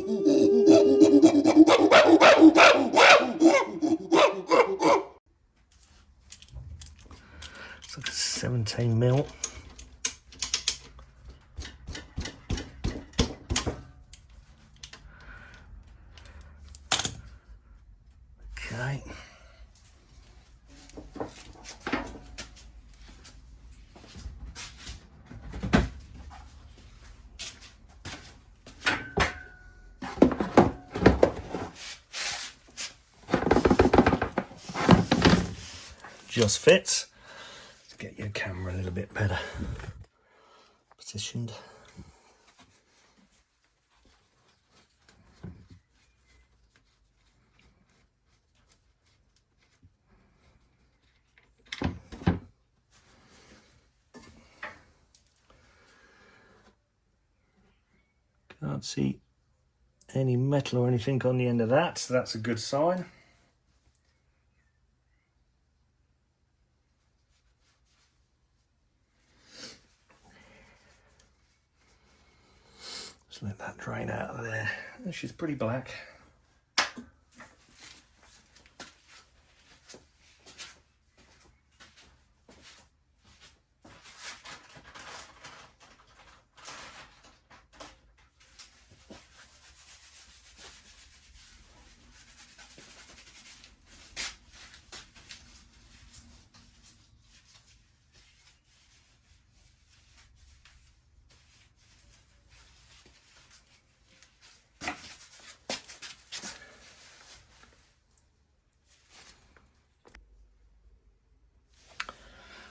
It's like 17 mil. Okay. Just fits. Let's get your camera a little bit better positioned. Can't see any metal or anything on the end of that, so that's a good sign. Just let that drain out of there. And she's pretty black.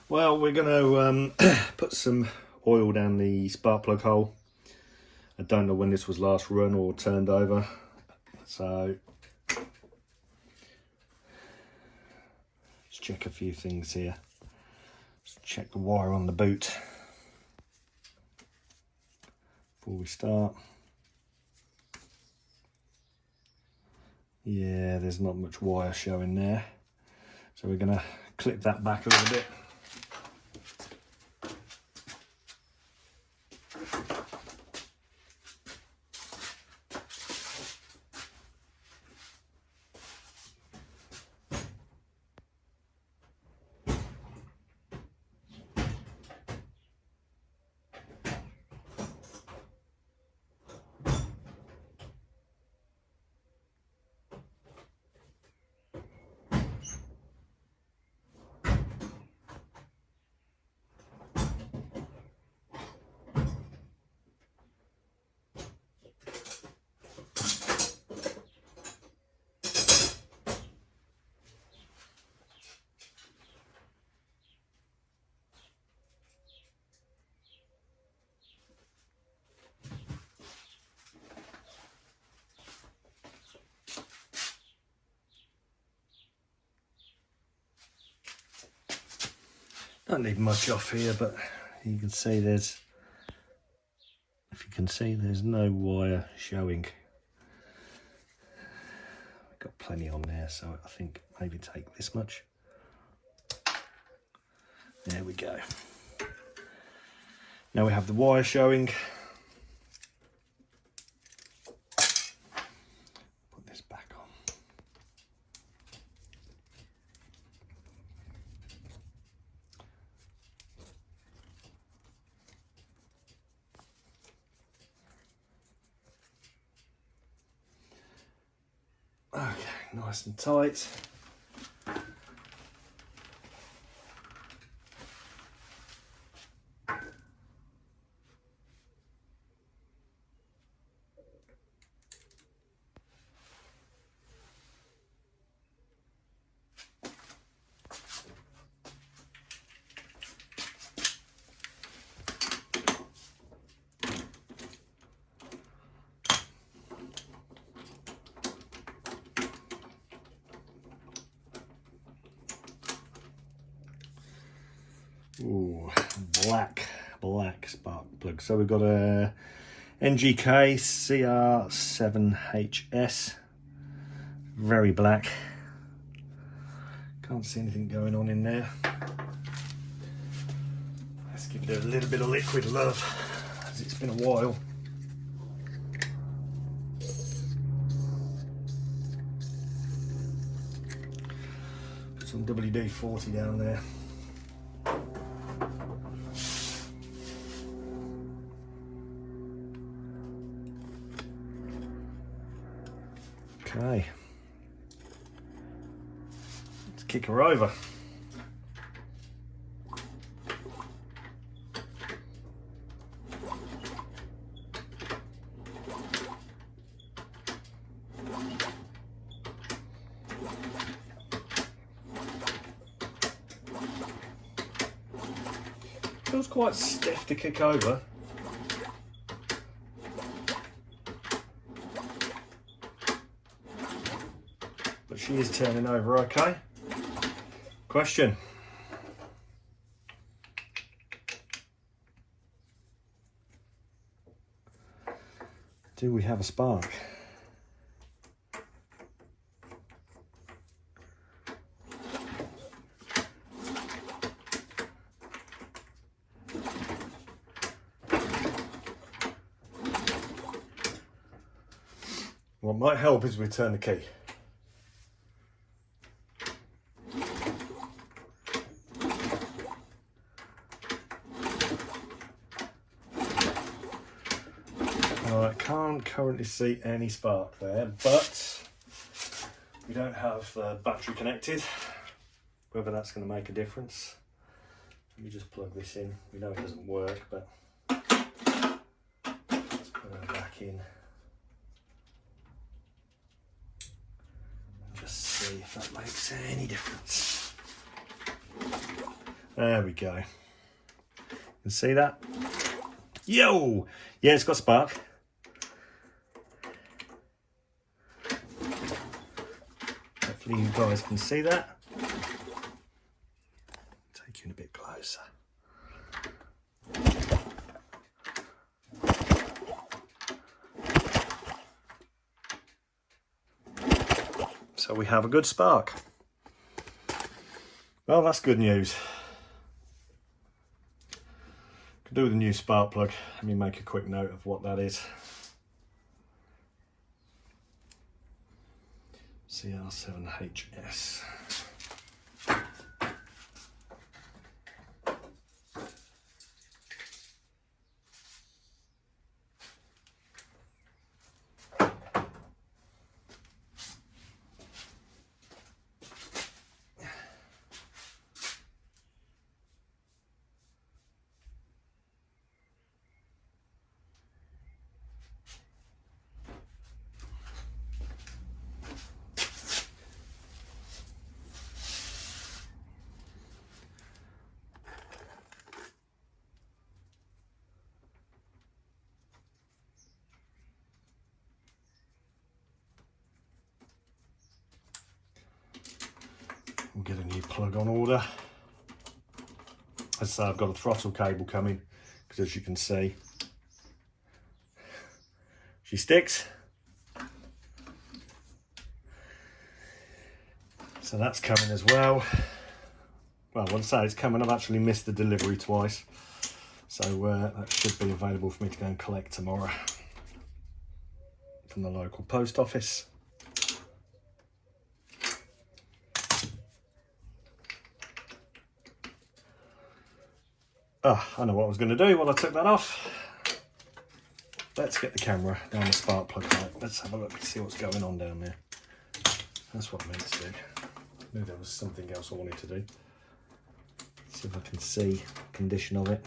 Well, we're going to put some oil down the spark plug hole. I don't know when this was last run or turned over, so let's check a few things here. Let's check the wire on the boot before we start. Yeah, there's not much wire showing there, so we're going to clip that back a little bit. Don't need much off here, but you can see there's, if you can see, there's no wire showing. I've got plenty on there, so I think maybe take this much. There we go. Now we have the wire showing. Put this back on. Okay, nice and tight. Ooh, black spark plug. So we've got a NGK CR7HS, very black. Can't see anything going on in there. Let's give it a little bit of liquid love, as it's been a while. some WD-40 down there. Okay, let's kick her over. Feels quite stiff to kick over. But she is turning over okay. Question. Do we have a spark? What might help is we turn the key. I can't currently see any spark there, but we don't have the battery connected. Whether that's going to make a difference. Let me just plug this in. We know it doesn't work, but let's put it back in. Just see if that makes any difference. There we go. You can see that? Yo! Yeah, it's got spark. Hopefully you guys can see that. Take you in a bit closer. So we have a good spark. Well, that's good news. Could do with a new spark plug. Let me make a quick note of what that is. CR7HS. We'll get a new plug on order. As I say, I've got a throttle cable coming, because as you can see, she sticks. So that's coming as well. Well, when I say it's coming, I've actually missed the delivery twice. So that should be available for me to go and collect tomorrow from the local post office. Oh, I know what I was going to do while I took that off. Let's get the camera down the spark plug height. Let's have a look and see what's going on down there. That's what I meant to do. I knew there was something else I wanted to do. See if I can see the condition of it.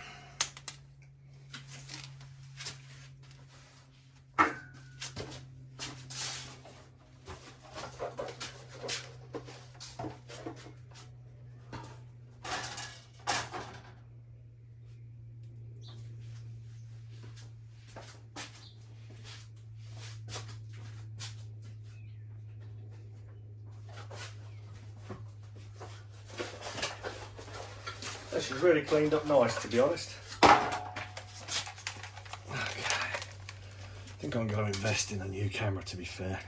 She's really cleaned up nice, to be honest. Okay. I think I'm going to invest in a new camera, to be fair.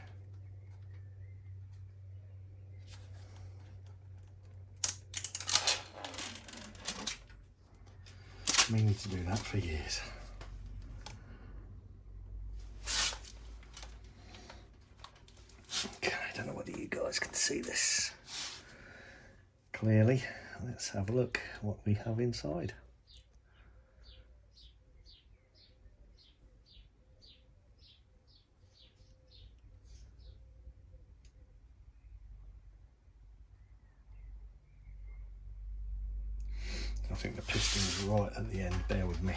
I may need to do that for years. Okay, I don't know whether you guys can see this. clearly. Let's have a look what we have inside. I think the piston's right at the end, bear with me.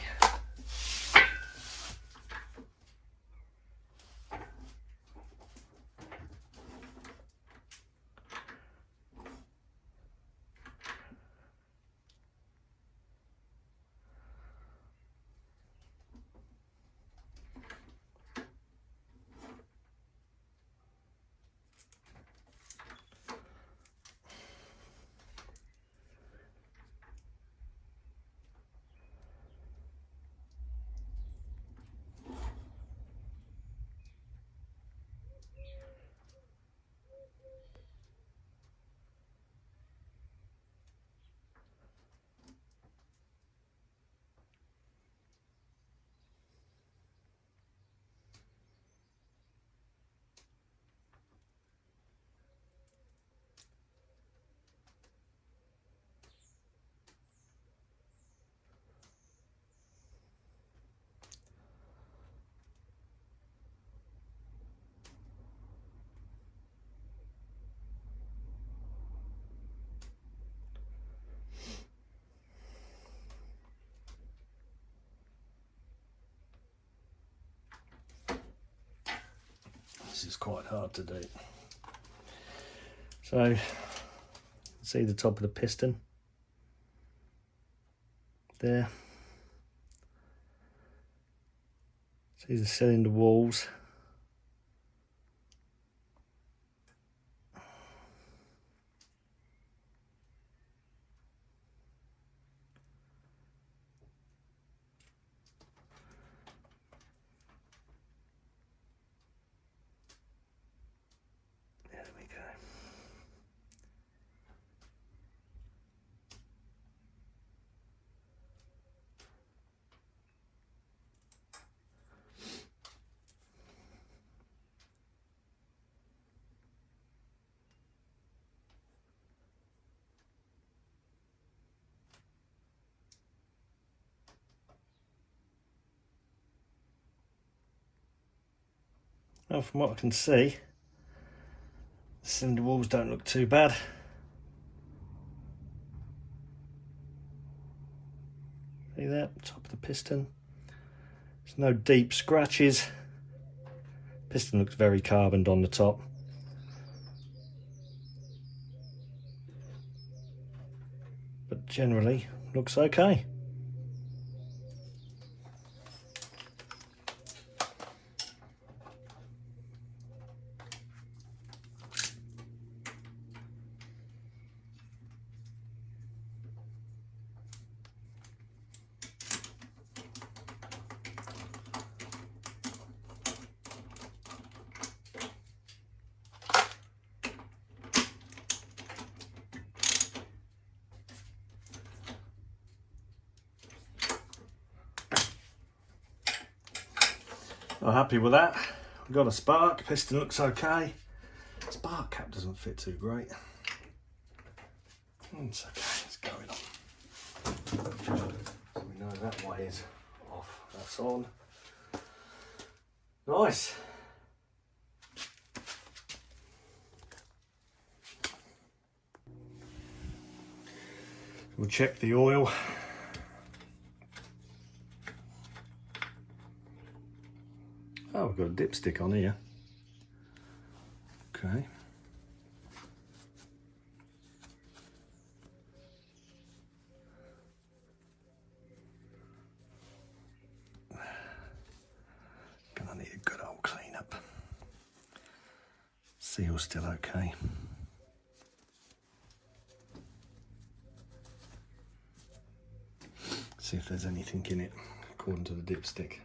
This is quite hard to do. So, see the top of the piston there. See the cylinder walls. There we go. Well, from what I can see, the cylinder walls don't look too bad. See that, top of the piston. There's no deep scratches. Piston looks very carboned on the top. But generally looks okay. I'm happy with that. We've got a spark, piston looks okay. Spark cap doesn't fit too great. It's okay, it's going on. So we know that way is off, that's on. Nice. We'll check the oil. Oh, we've got a dipstick on here. Okay. Gonna need a good old clean up. Seal's still okay. See if there's anything in it according to the dipstick.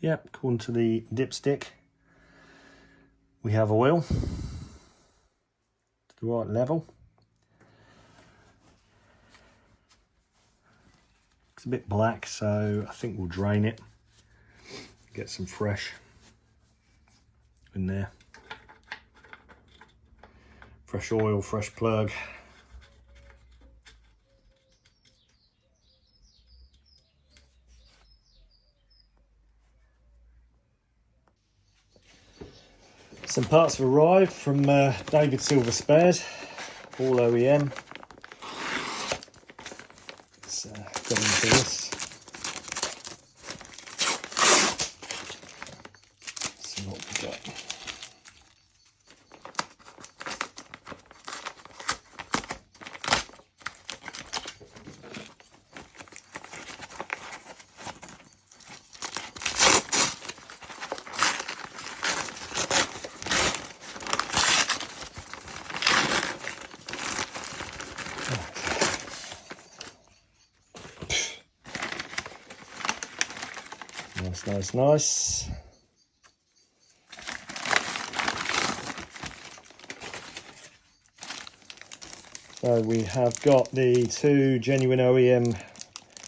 Yep, according to the dipstick, we have oil to the right level. It's a bit black, so I think we'll drain it. Get some fresh in there. Fresh oil, fresh plug. Some parts have arrived from David Silver Spares, all OEM. Let's get into this. See what we got. Nice. So we have got the 2 genuine OEM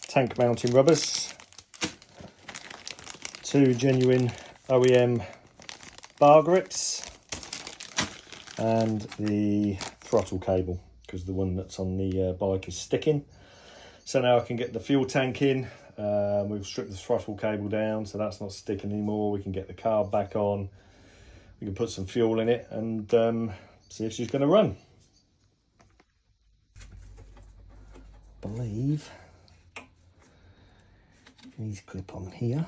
tank mounting rubbers, 2 genuine OEM bar grips, and the throttle cable, because the one that's on the bike is sticking. So now I can get the fuel tank in. We'll strip the throttle cable down so that's not sticking anymore. We can get the carb back on. We can put some fuel in it and see if she's going to run. I believe these clip on here.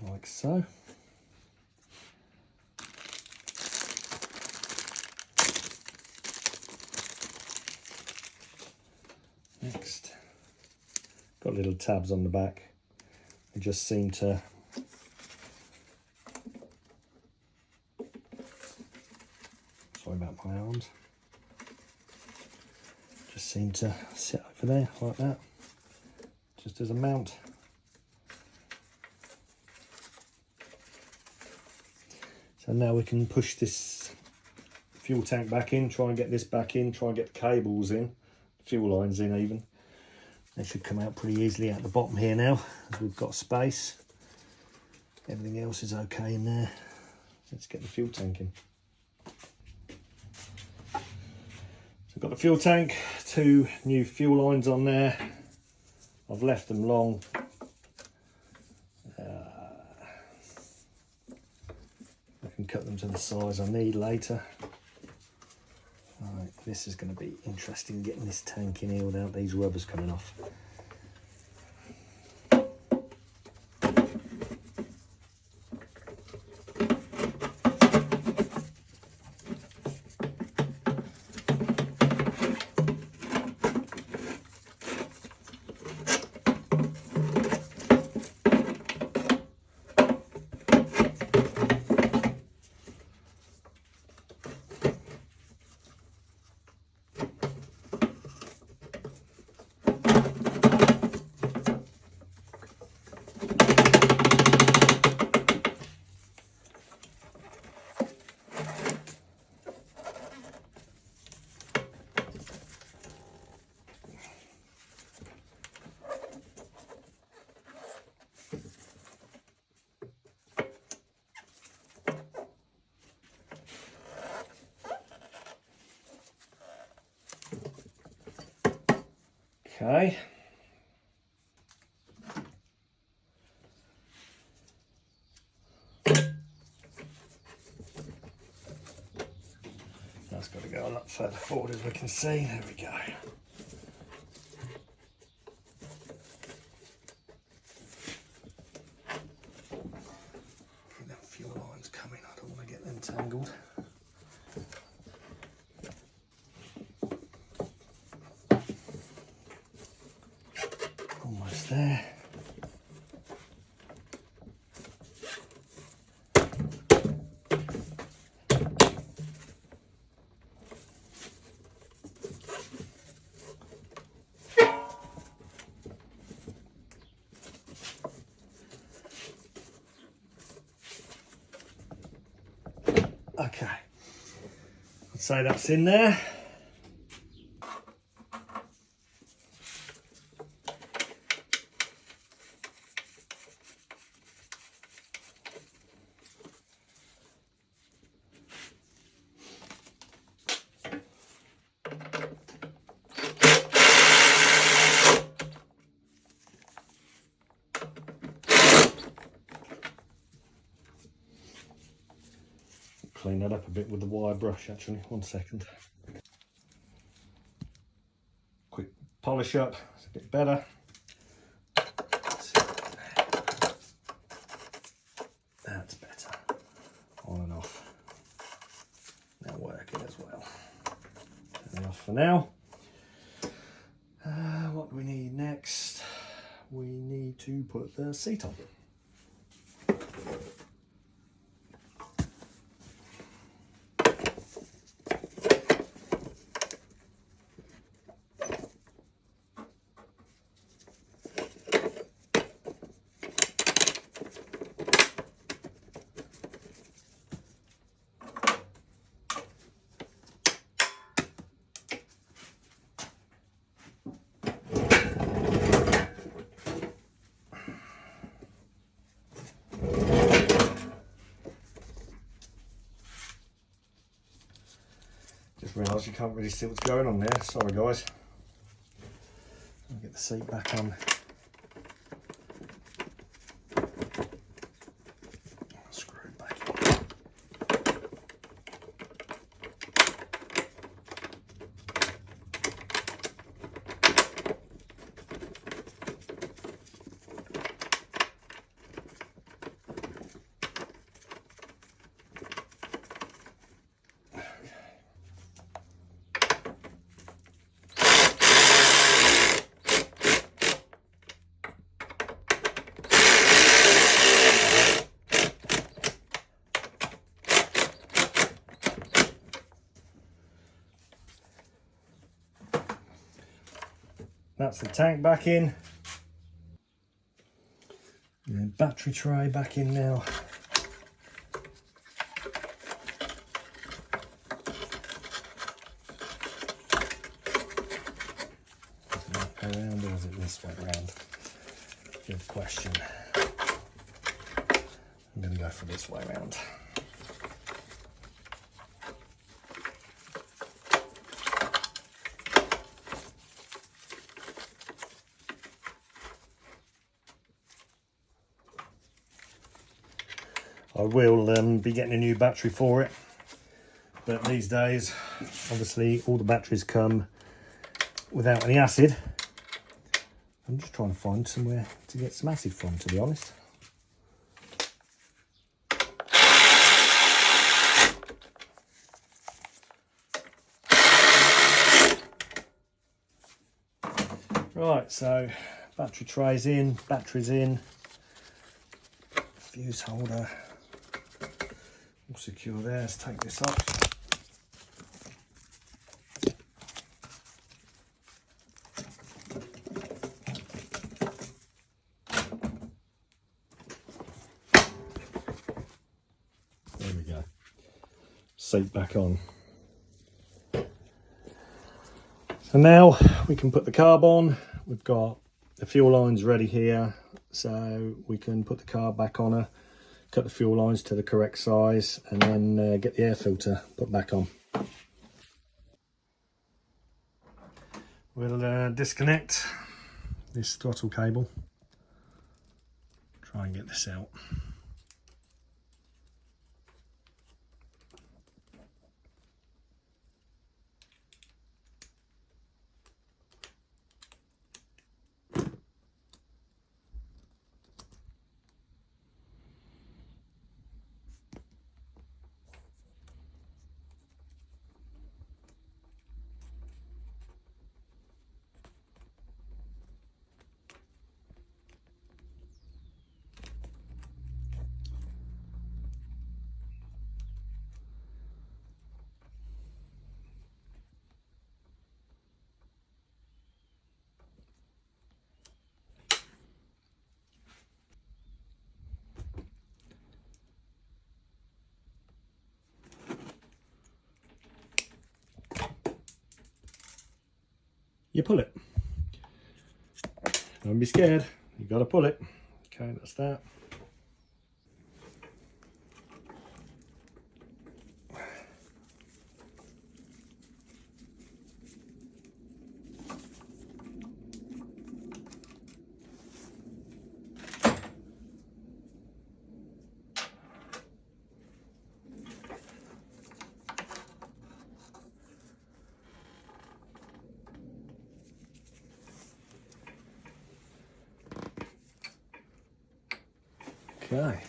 Like so. Next, got little tabs on the back. They just seem to sorry about my arms. Just seem to sit over there like that, just as a mount. So now we can push this fuel tank back in, try and get this back in, try and get the cables in. Fuel lines in even. They should come out pretty easily at the bottom here now, as we've got space. Everything else is okay in there. Let's get the fuel tank in. So I've got the fuel tank, 2 new fuel lines on there. I've left them long. I can cut them to the size I need later. Right, this is going to be interesting, getting this tank in here without these rubbers coming off. Okay. That's got to go a lot further forward as we can see. There we go. Keep them fuel lines coming. I don't want to get them tangled. Almost there. say that's in there. Clean that up a bit with the wire brush actually, 1 second. Quick polish up, it's a bit better. That's better. On and off. Now working as well. Turn it off for now. What do we need next? We need to put the seat on. Just realised you can't really see what's going on there. Sorry guys. I'll get the seat back on. Screw it back in. That's the tank back in. And battery tray back in now. Does it go around or is it this way around? Good question. I'm going to go for this way around. I will be getting a new battery for it, but these days obviously all the batteries come without any acid. I'm just trying to find somewhere to get some acid from, to be honest. Right, so battery trays in, batteries in, fuse holder. All secure there. Let's take this off. There we go. Seat back on. So now we can put the carb on. We've got the fuel lines ready here, so we can put the carb back on her. Cut the fuel lines to the correct size and then get the air filter put back on. We'll disconnect this throttle cable. Try and get this out. you pull it. Don't be scared, you gotta pull it. Okay, that's that. Okay.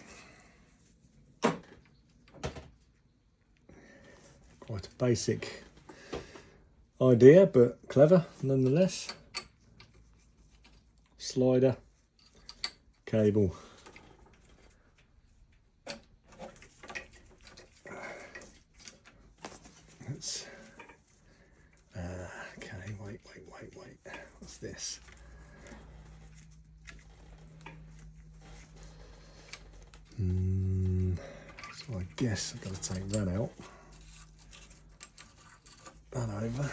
Quite a basic idea, but clever nonetheless. Slider, cable. Let's, okay, wait. What's this? So I guess I've got to take that out. That over.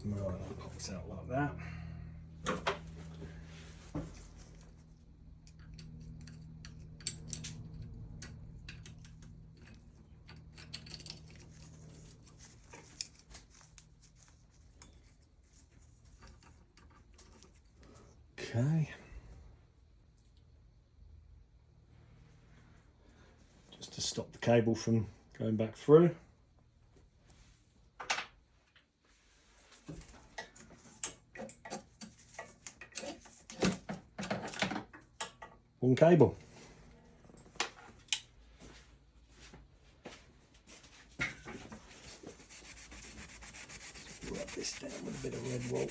And then right, that pops out like that. Okay. Just to stop the cable from going back through. One cable. Rub this down with a bit of red wool.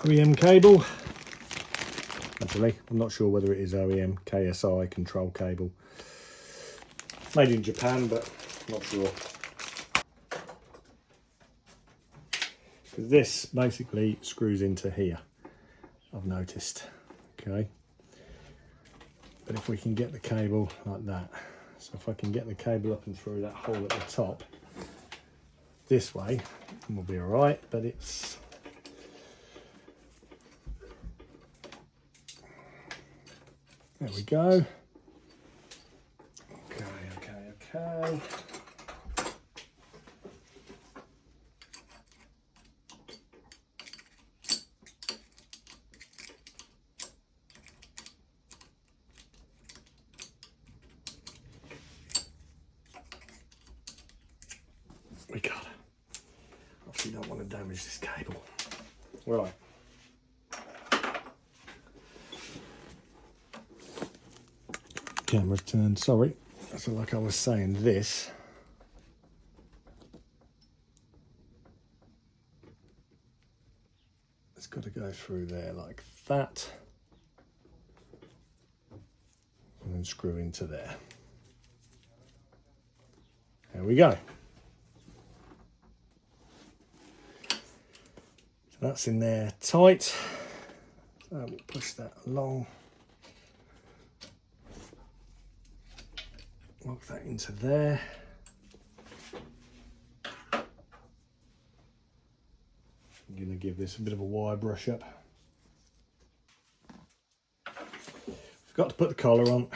OEM cable. Actually, I'm not sure whether it is OEM, KSI control cable. Made in Japan, but not sure. This basically screws into here, I've noticed. Okay. But if we can get the cable like that, so if I can get the cable up and through that hole at the top, this way, we'll be all right, but it's... There we go. Okay. We got it. Obviously don't want to damage this cable. Right. Camera's turned, sorry. So like I was saying, this it's got to go through there like that and then screw into there. There we go. So that's in there tight. So we'll push that along. Lock that into there. I'm going to give this a bit of a wire brush up. Forgot to put the collar on.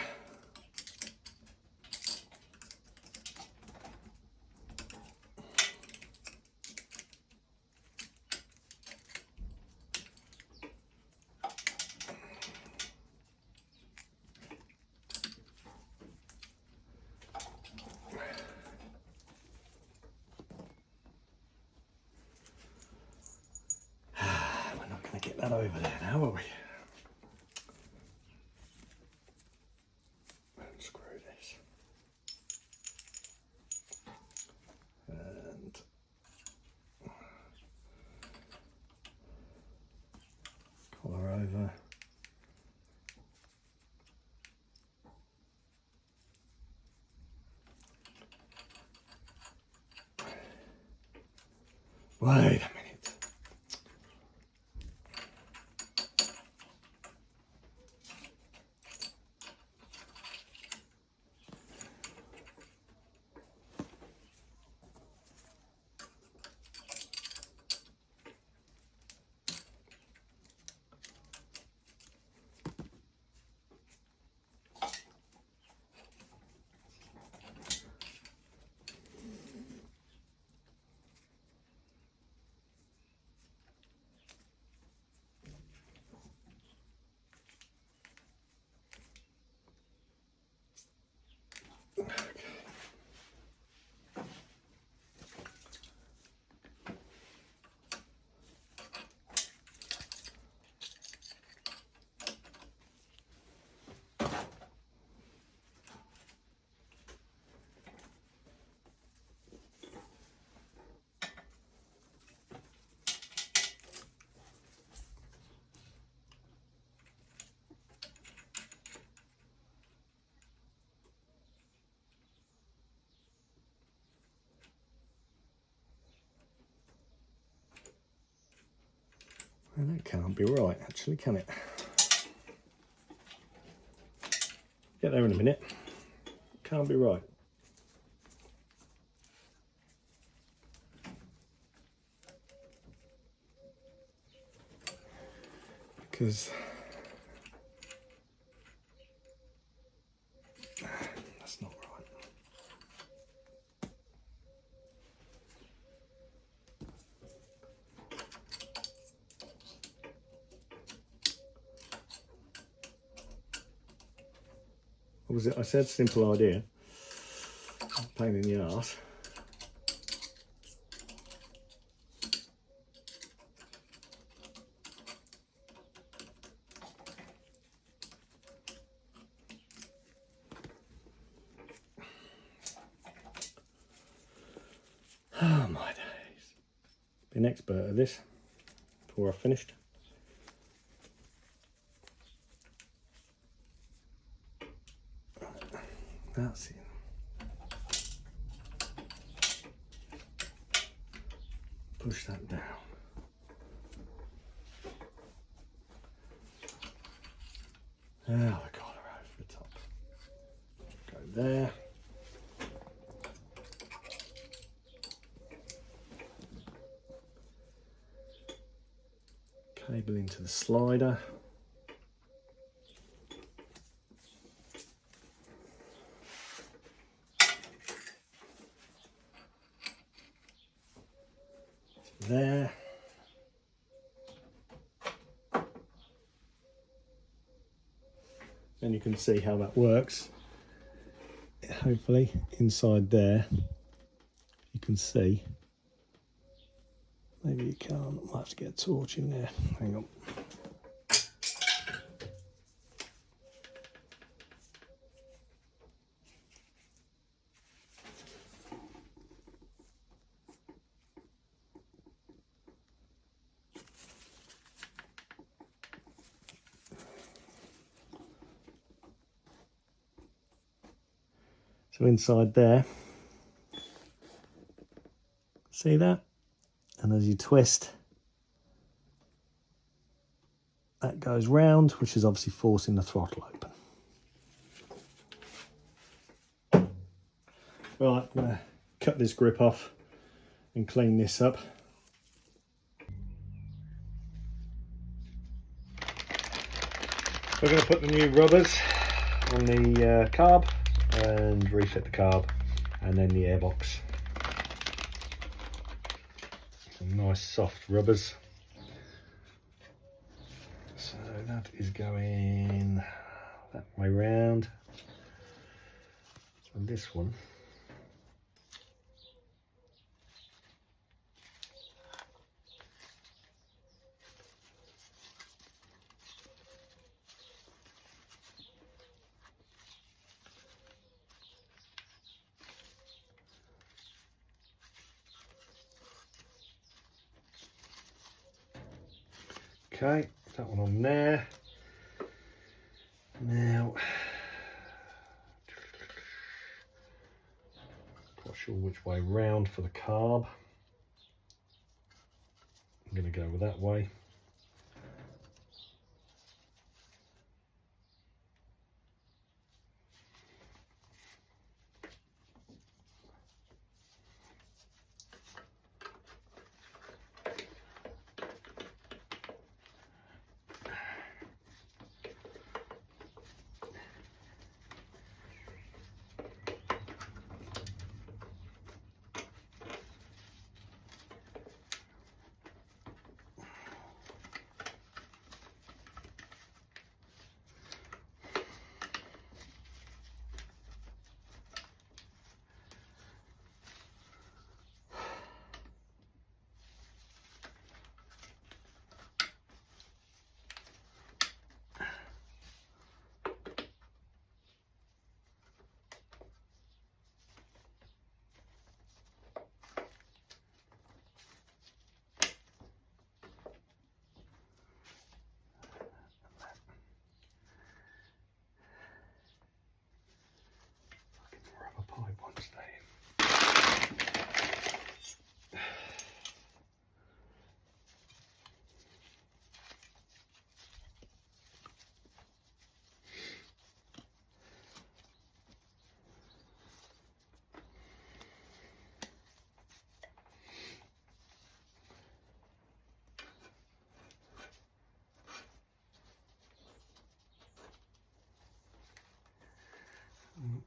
over there now, are we? Unscrew this. And collar over. Wait a minute. Well, that can't be right, actually, can it? Get there in a minute. Can't be right. Because that's not right. What was it? I said simple idea. Pain in the arse. Oh my days. Be an expert at this before I've finished. That's it. Push that down. Now the collar over the top. Go there. Cable into the slider. There. And you can see how that works. Hopefully inside there you can see. Maybe you can't. I might have to get a torch in there. Hang on. So inside there, see that? And as you twist, that goes round, which is obviously forcing the throttle open. Right, I'm going to cut this grip off and clean this up. We're going to put the new rubbers on the carb and refit the carb and then the airbox. Some nice soft rubbers. So that is going that way round. And this one Okay, that one on there. Now, not sure which way round for the carb. I'm going to go with that way. Rubber pipe won't stay in.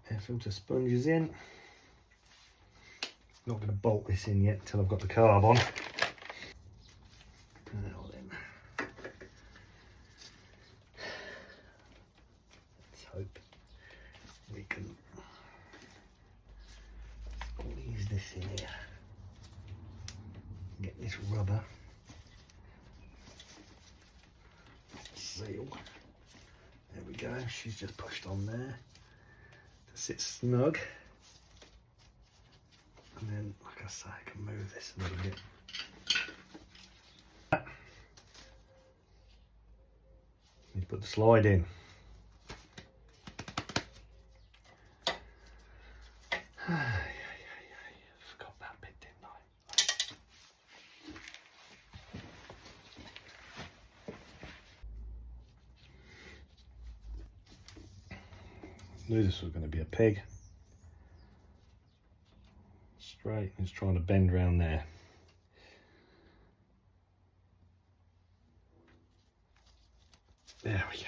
Air filter sponges in. Not going to bolt this in yet until I've got the carb on. Now then, let's hope we can squeeze this in here. Get this rubber seal. There we go. She's just pushed on there to sit snug. And then, like I say, I can move this a little bit. Need to put the slide in. Forgot that bit, didn't I? Knew this was going to be a peg. Straight, it's trying to bend round there. There we go.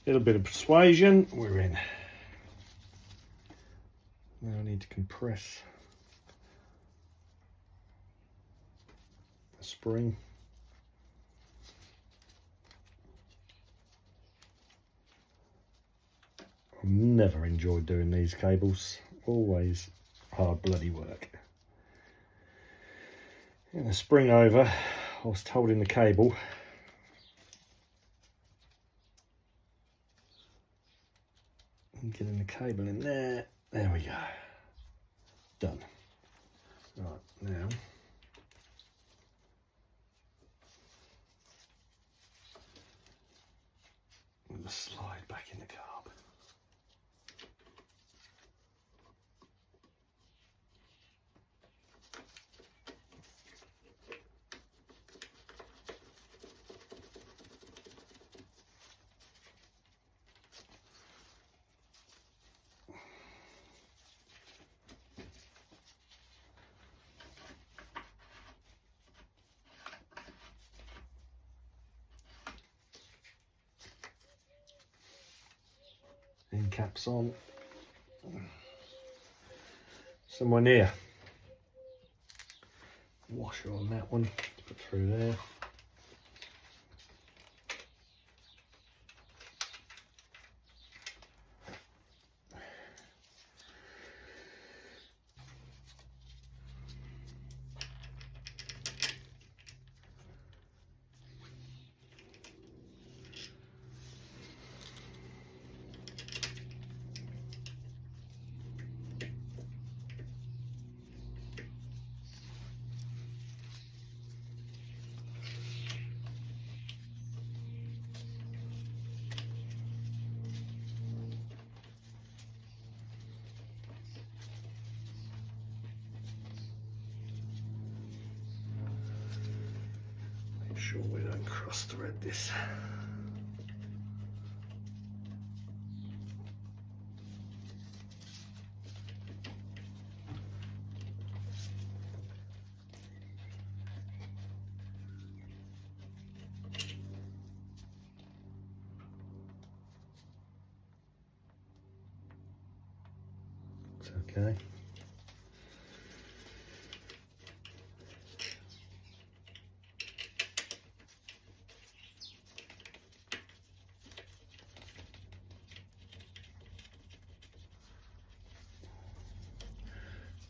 Little bit of persuasion, we're in. Now I need to compress the spring. I've never enjoyed doing these cables. Always hard bloody work. And the spring over, I was holding the cable. And getting the cable in there. There we go. Done. Right, now I'm going to slide back in the carb. End caps on. Somewhere near. Washer on that one. Put through there. Sure we don't cross thread this. It's okay.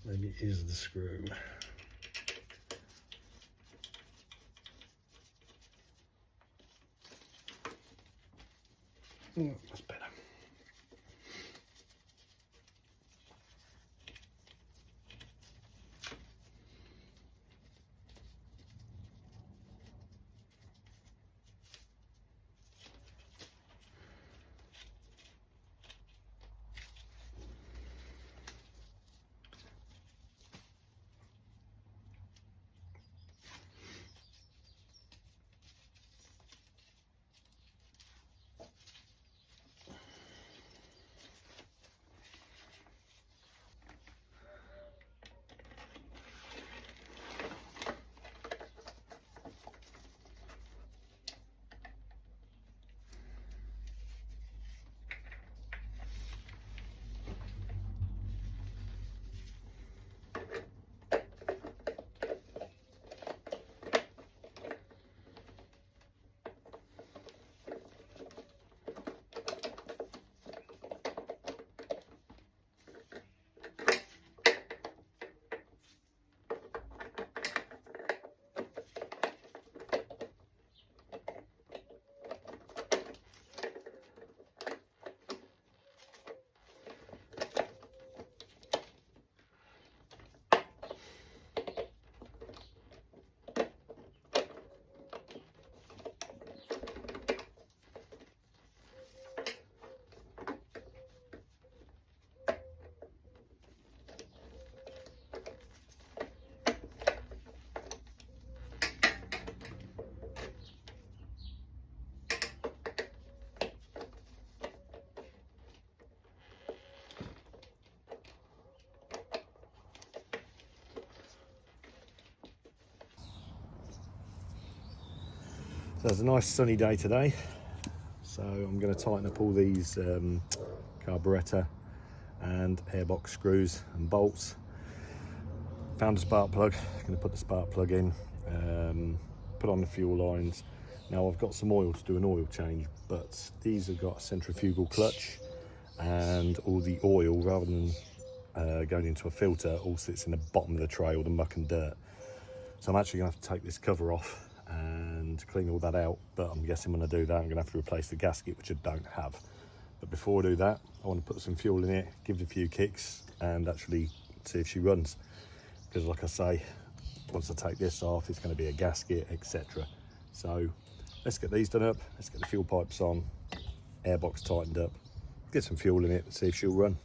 Maybe it is the screw. That's better. So it's a nice sunny day today, so I'm going to tighten up all these carburettor and airbox screws and bolts. Found a spark plug, going to put the spark plug in, put on the fuel lines. Now I've got some oil to do an oil change, but these have got a centrifugal clutch, and all the oil, rather than going into a filter, all sits in the bottom of the tray, all the muck and dirt. So I'm actually going to have to take this cover off and clean all that out, but I'm guessing when I do that I'm going to have to replace the gasket, which I don't have. But before I do that, I want to put some fuel in it, give it a few kicks, and actually see if she runs, because like I say, once I take this off it's going to be a gasket, etc. So let's get these done up, let's get the fuel pipes on, airbox tightened up, get some fuel in it and see if she'll run.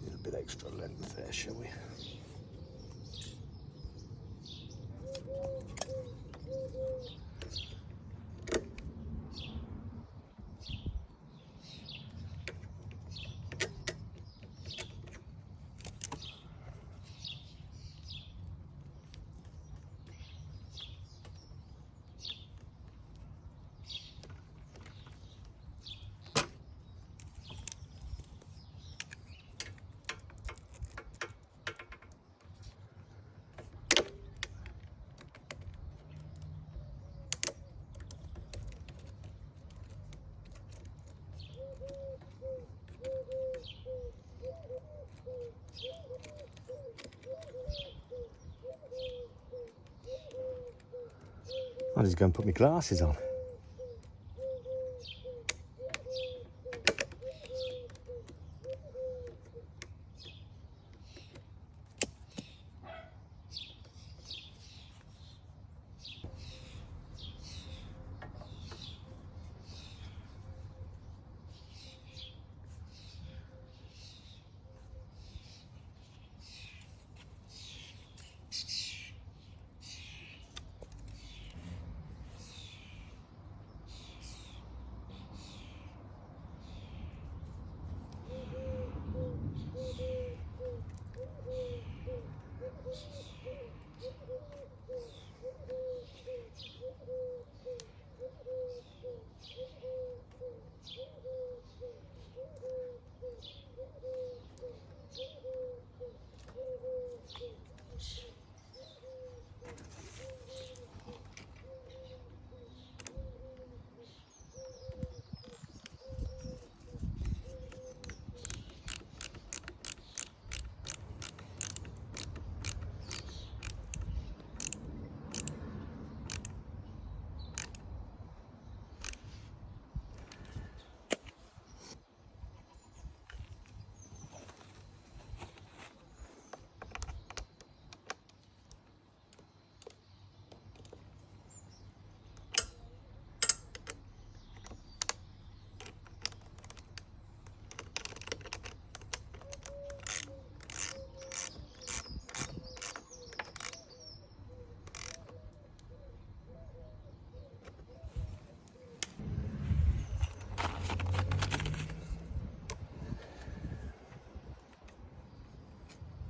A bit extra length there, shall we? just go and put my glasses on.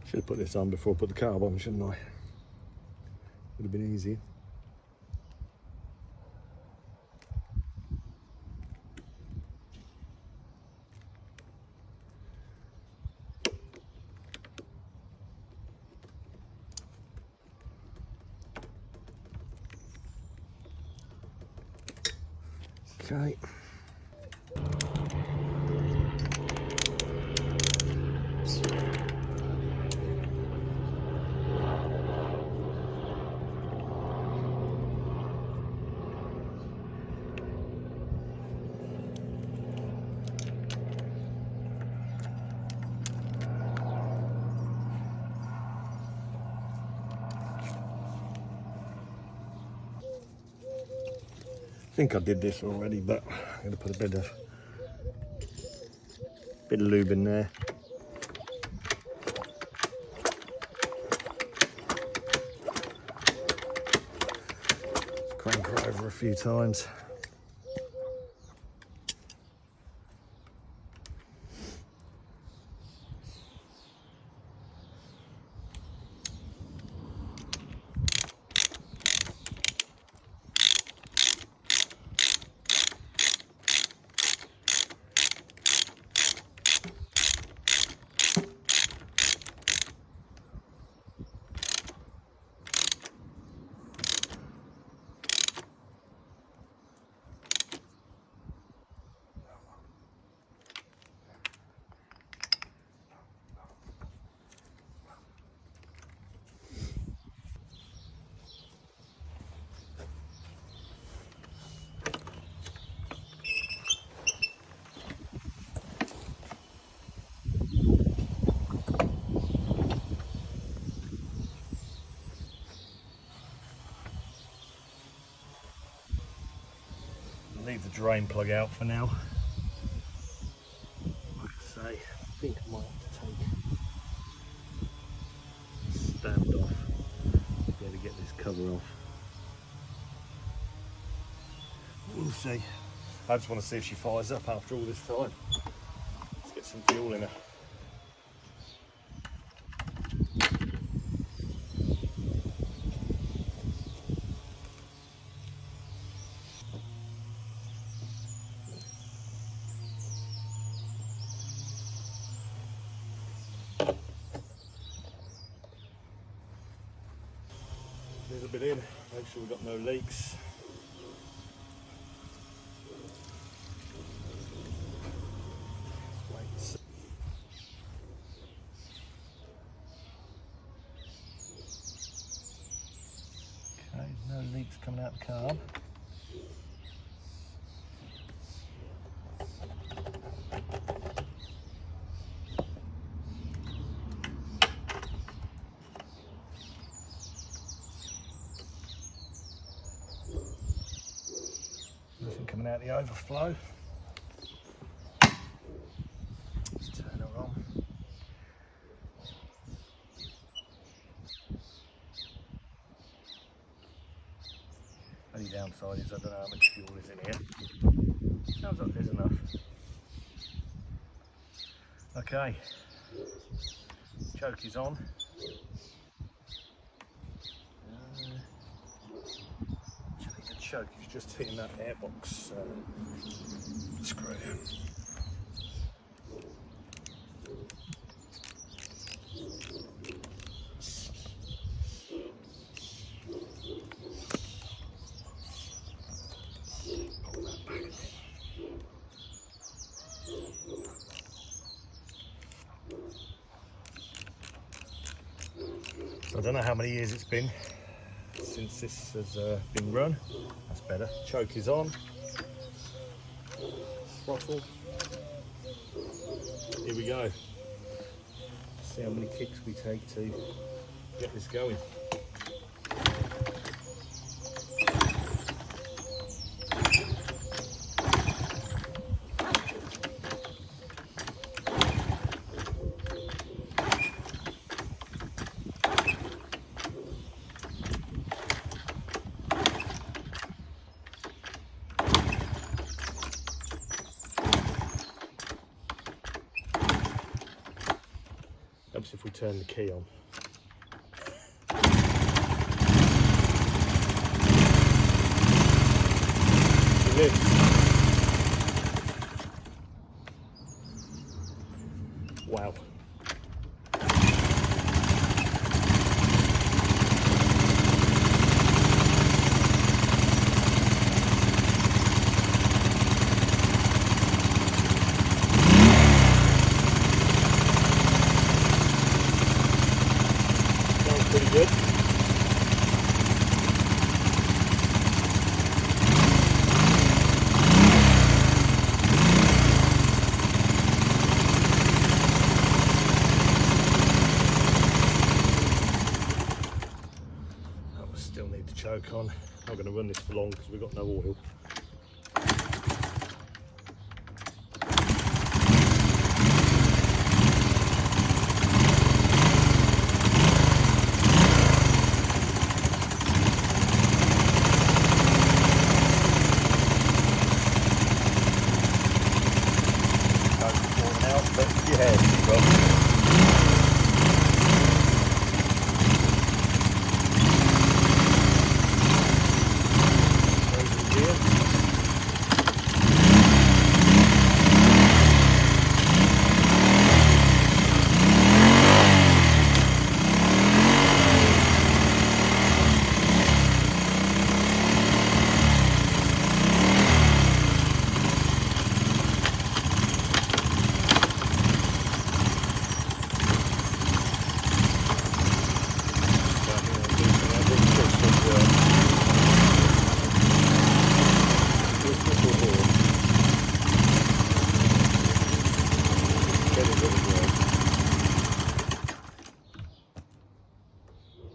Should have put this on before I put the carb on, shouldn't I? Would have been easy. Okay. I think I did this already, but I'm going to put a bit of lube in there. Crank her over a few times. Leave the drain plug out for now. Like I say, I think I might have to take the stand off to be able to get this cover off. We'll see. I just want to see if she fires up after all this time. Let's get some fuel in her. A little bit in, make sure we've got no leaks. Okay, no leaks coming out the carb. Nothing coming out the overflow. Let's turn her on. Only downside is I don't know how much fuel is in here. Sounds like there's enough. Okay, choke is on. Actually, the choke is just hitting that airbox screw. I don't know how many years it's been since this has been run. That's better. Choke is on. Throttle. Here we go. See how many kicks we take to get this going. Helps if we turn the key on. It lifts. Wow. Pretty good. Oh, we still need the choke on. Not going to run this for long because we've got no oil. But yeah, keep on.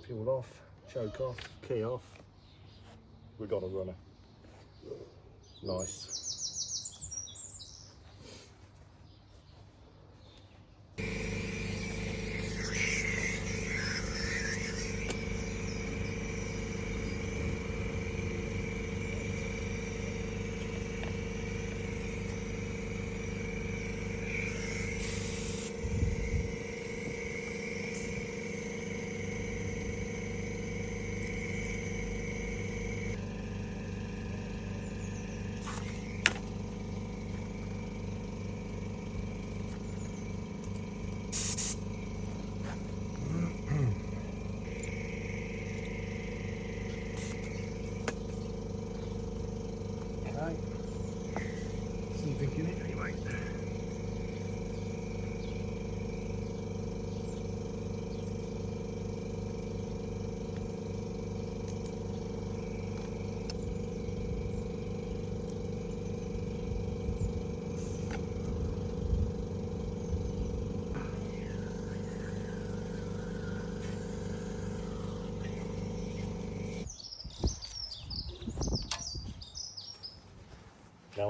Fuel off, choke off, key off. We got a runner. Nice. Okay. Something in it anyway.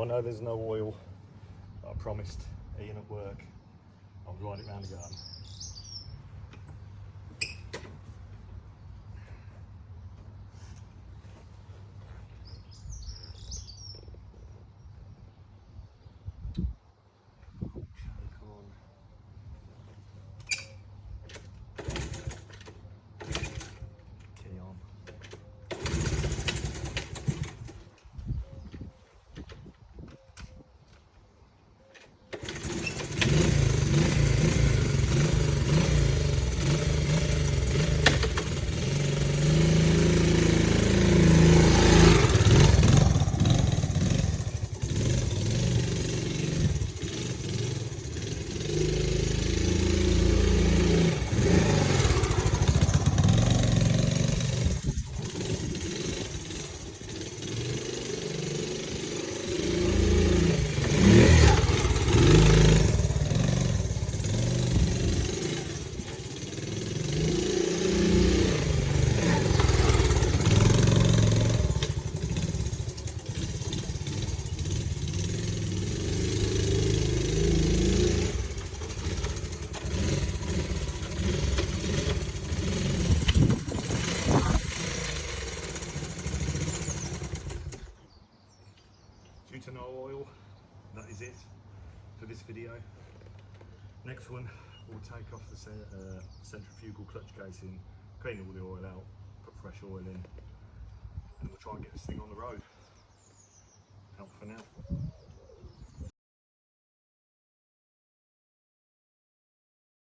Now I know there's no oil, but I promised Ian at work I'll ride it round the garden. Due to no oil, that is it for this video. Next one, we'll take off the centrifugal clutch casing, clean all the oil out, put fresh oil in, and we'll try and get this thing on the road. Out for now.